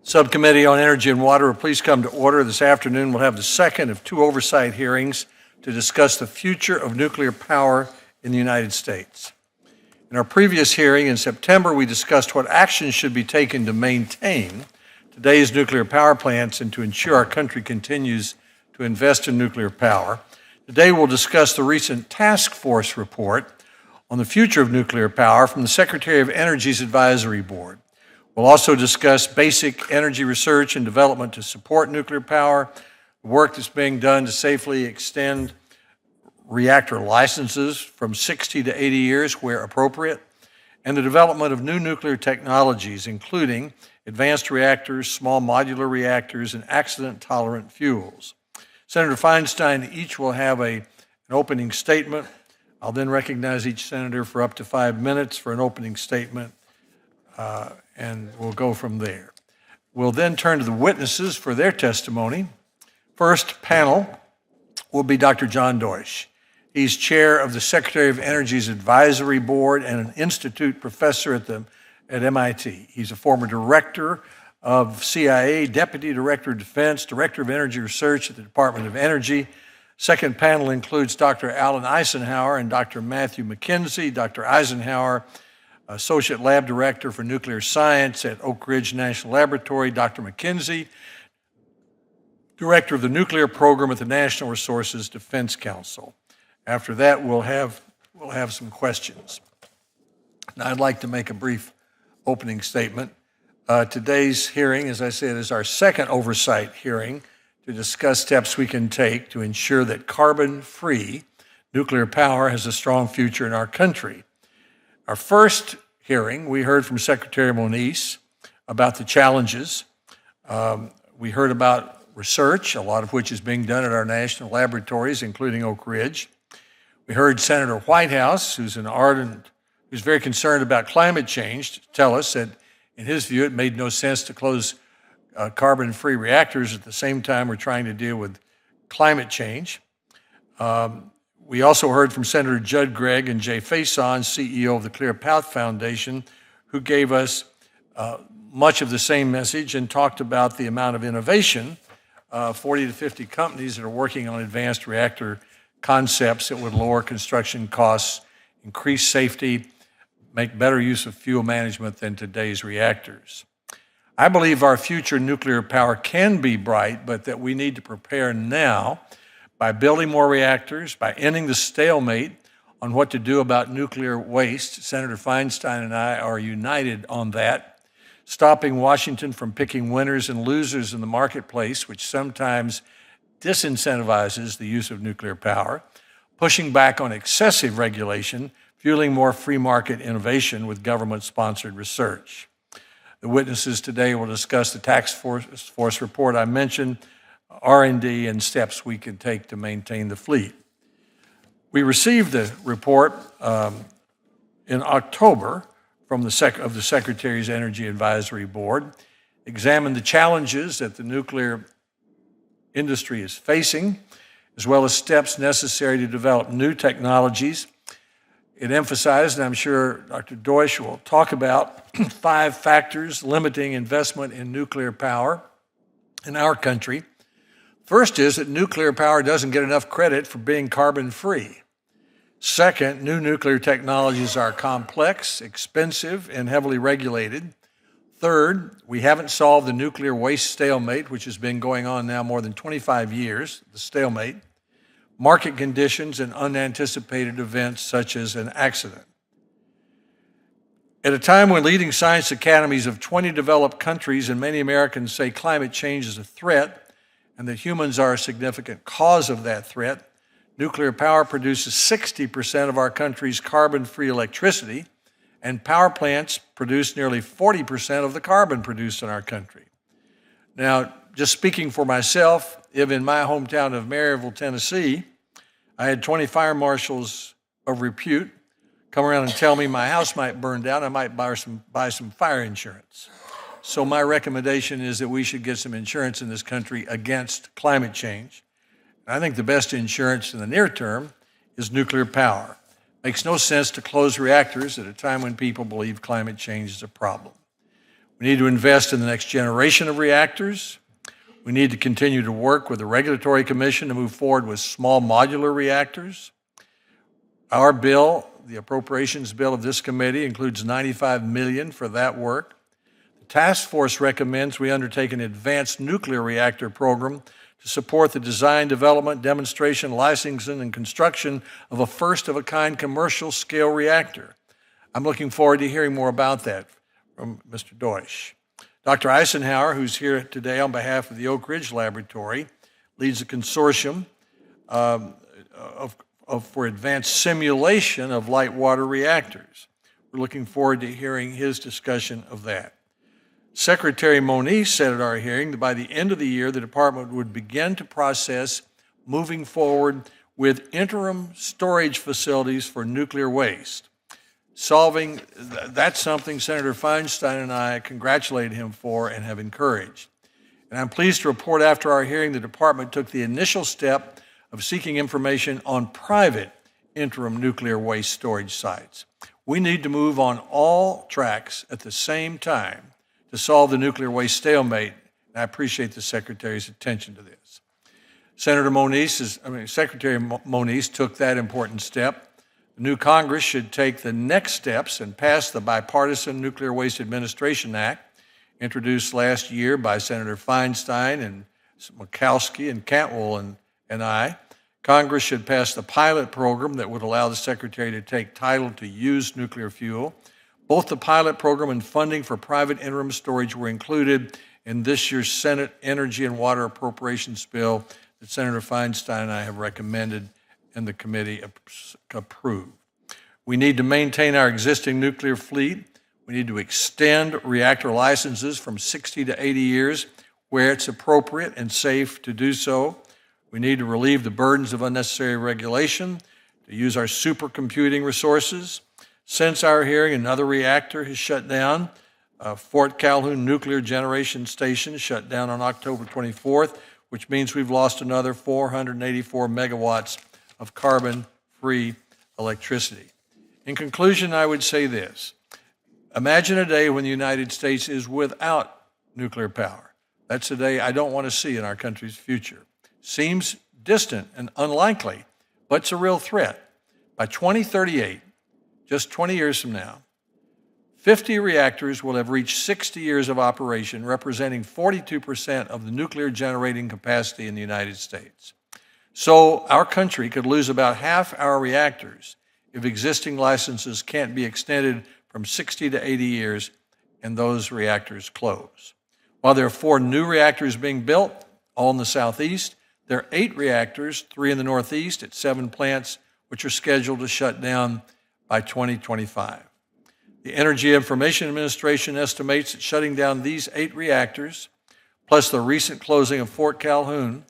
Subcommittee on Energy and Water will please come to order. This afternoon we'll have the second of two oversight hearings to discuss the future of nuclear power in the United States. In our previous hearing in September, we discussed what actions should be taken to maintain today's nuclear power plants and to ensure our country continues to invest in nuclear power. Today we'll discuss the recent task force report on the future of nuclear power from the Secretary of Energy's Advisory Board. We'll also discuss basic energy research and development to support nuclear power, the work that's being done to safely extend reactor licenses from 60 to 80 years where appropriate, and the development of new nuclear technologies, including advanced reactors, small modular reactors, and accident-tolerant fuels. Senator Feinstein each will have an opening statement. I'll then recognize each senator for up to 5 minutes for an opening statement, and we'll go from there. We'll then turn to the witnesses for their testimony. First panel will be Dr. John Deutsch. He's chair of the Secretary of Energy's Advisory Board and an institute professor at MIT. He's a former director of CIA, deputy director of defense, director of energy research at the Department of Energy. Second panel includes Dr. Alan Eisenhower and Dr. Matthew McKenzie. Dr. Eisenhower, Associate Lab Director for Nuclear Science at Oak Ridge National Laboratory. Dr. McKenzie, Director of the Nuclear Program at the National Resources Defense Council. After that, we'll have some questions. Now, I'd like to make a brief opening statement. Today's hearing, as I said, is our second oversight hearing to discuss steps we can take to ensure that carbon-free nuclear power has a strong future in our country. Our first hearing, we heard from Secretary Moniz about the challenges. We heard about research, a lot of which is being done at our national laboratories, including Oak Ridge. We heard Senator Whitehouse, who's very concerned about climate change, tell us that, in his view, it made no sense to close carbon-free reactors at the same time we're trying to deal with climate change. We also heard from Senator Judd Gregg and Jay Faison, CEO of the Clear Path Foundation, who gave us much of the same message and talked about the amount of innovation, 40 to 50 companies that are working on advanced reactor concepts that would lower construction costs, increase safety, make better use of fuel management than today's reactors. I believe our future nuclear power can be bright, but that we need to prepare now by building more reactors, by ending the stalemate on what to do about nuclear waste. Senator Feinstein and I are united on that. Stopping Washington from picking winners and losers in the marketplace, which sometimes disincentivizes the use of nuclear power. Pushing back on excessive regulation, fueling more free market innovation with government-sponsored research. The witnesses today will discuss the task force report I mentioned, R&D, and steps we can take to maintain the fleet. We received the report in October from the Secretary's Energy Advisory Board, examined the challenges that the nuclear industry is facing, as well as steps necessary to develop new technologies. It emphasized, and I'm sure Dr. Deutsch will talk about, 5 factors limiting investment in nuclear power in our country. First is that nuclear power doesn't get enough credit for being carbon-free. Second, new nuclear technologies are complex, expensive, and heavily regulated. Third, we haven't solved the nuclear waste stalemate, which has been going on now more than 25 years, the stalemate, market conditions, and unanticipated events such as an accident. At a time when leading science academies of 20 developed countries and many Americans say climate change is a threat and that humans are a significant cause of that threat, nuclear power produces 60% of our country's carbon-free electricity, and power plants produce nearly 40% of the carbon produced in our country. Now, just speaking for myself, if in my hometown of Maryville, Tennessee, I had 20 fire marshals of repute come around and tell me my house might burn down, I might buy some fire insurance. So my recommendation is that we should get some insurance in this country against climate change. And I think the best insurance in the near term is nuclear power. Makes no sense to close reactors at a time when people believe climate change is a problem. We need to invest in the next generation of reactors. We need to continue to work with the Regulatory Commission to move forward with small modular reactors. Our bill, the appropriations bill of this committee, includes $95 million for that work. The task force recommends we undertake an advanced nuclear reactor program to support the design, development, demonstration, licensing, and construction of a first-of-a-kind commercial-scale reactor. I'm looking forward to hearing more about that from Mr. Deutsch. Dr. Eisenhower, who's here today on behalf of the Oak Ridge Laboratory, leads a consortium for advanced simulation of light water reactors. We're looking forward to hearing his discussion of that. Secretary Moniz said at our hearing that by the end of the year, the department would begin to process moving forward with interim storage facilities for nuclear waste. That's something Senator Feinstein and I congratulate him for and have encouraged. And I'm pleased to report after our hearing, the department took the initial step of seeking information on private interim nuclear waste storage sites. We need to move on all tracks at the same time to solve the nuclear waste stalemate, and I appreciate the Secretary's attention to this. Secretary Moniz took that important step. The new Congress should take the next steps and pass the Bipartisan Nuclear Waste Administration Act, introduced last year by Senator Feinstein and Murkowski and Cantwell and I. Congress should pass the pilot program that would allow the Secretary to take title to used nuclear fuel. Both the pilot program and funding for private interim storage were included in this year's Senate Energy and Water Appropriations bill that Senator Feinstein and I have recommended and the committee approved. We need to maintain our existing nuclear fleet. We need to extend reactor licenses from 60 to 80 years where it's appropriate and safe to do so. We need to relieve the burdens of unnecessary regulation, to use our supercomputing resources. Since our hearing, another reactor has shut down. Fort Calhoun Nuclear Generation Station shut down on October 24th, which means we've lost another 484 megawatts of carbon-free electricity. In conclusion, I would say this. Imagine a day when the United States is without nuclear power. That's a day I don't want to see in our country's future. Seems distant and unlikely, but it's a real threat. By 2038, just 20 years from now, 50 reactors will have reached 60 years of operation, representing 42% of the nuclear generating capacity in the United States. So our country could lose about half our reactors if existing licenses can't be extended from 60 to 80 years and those reactors close. While there are 4 new reactors being built, all in the Southeast, there are 8 reactors, 3 in the Northeast at 7 plants, which are scheduled to shut down by 2025. The Energy Information Administration estimates that shutting down these 8 reactors, plus the recent closing of Fort Calhoun,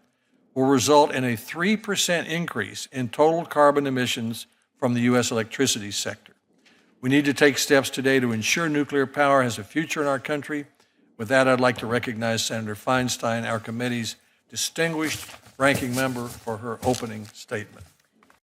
will result in a 3% increase in total carbon emissions from the U.S. electricity sector. We need to take steps today to ensure nuclear power has a future in our country. With that, I'd like to recognize Senator Feinstein, our committee's distinguished ranking member, for her opening statement.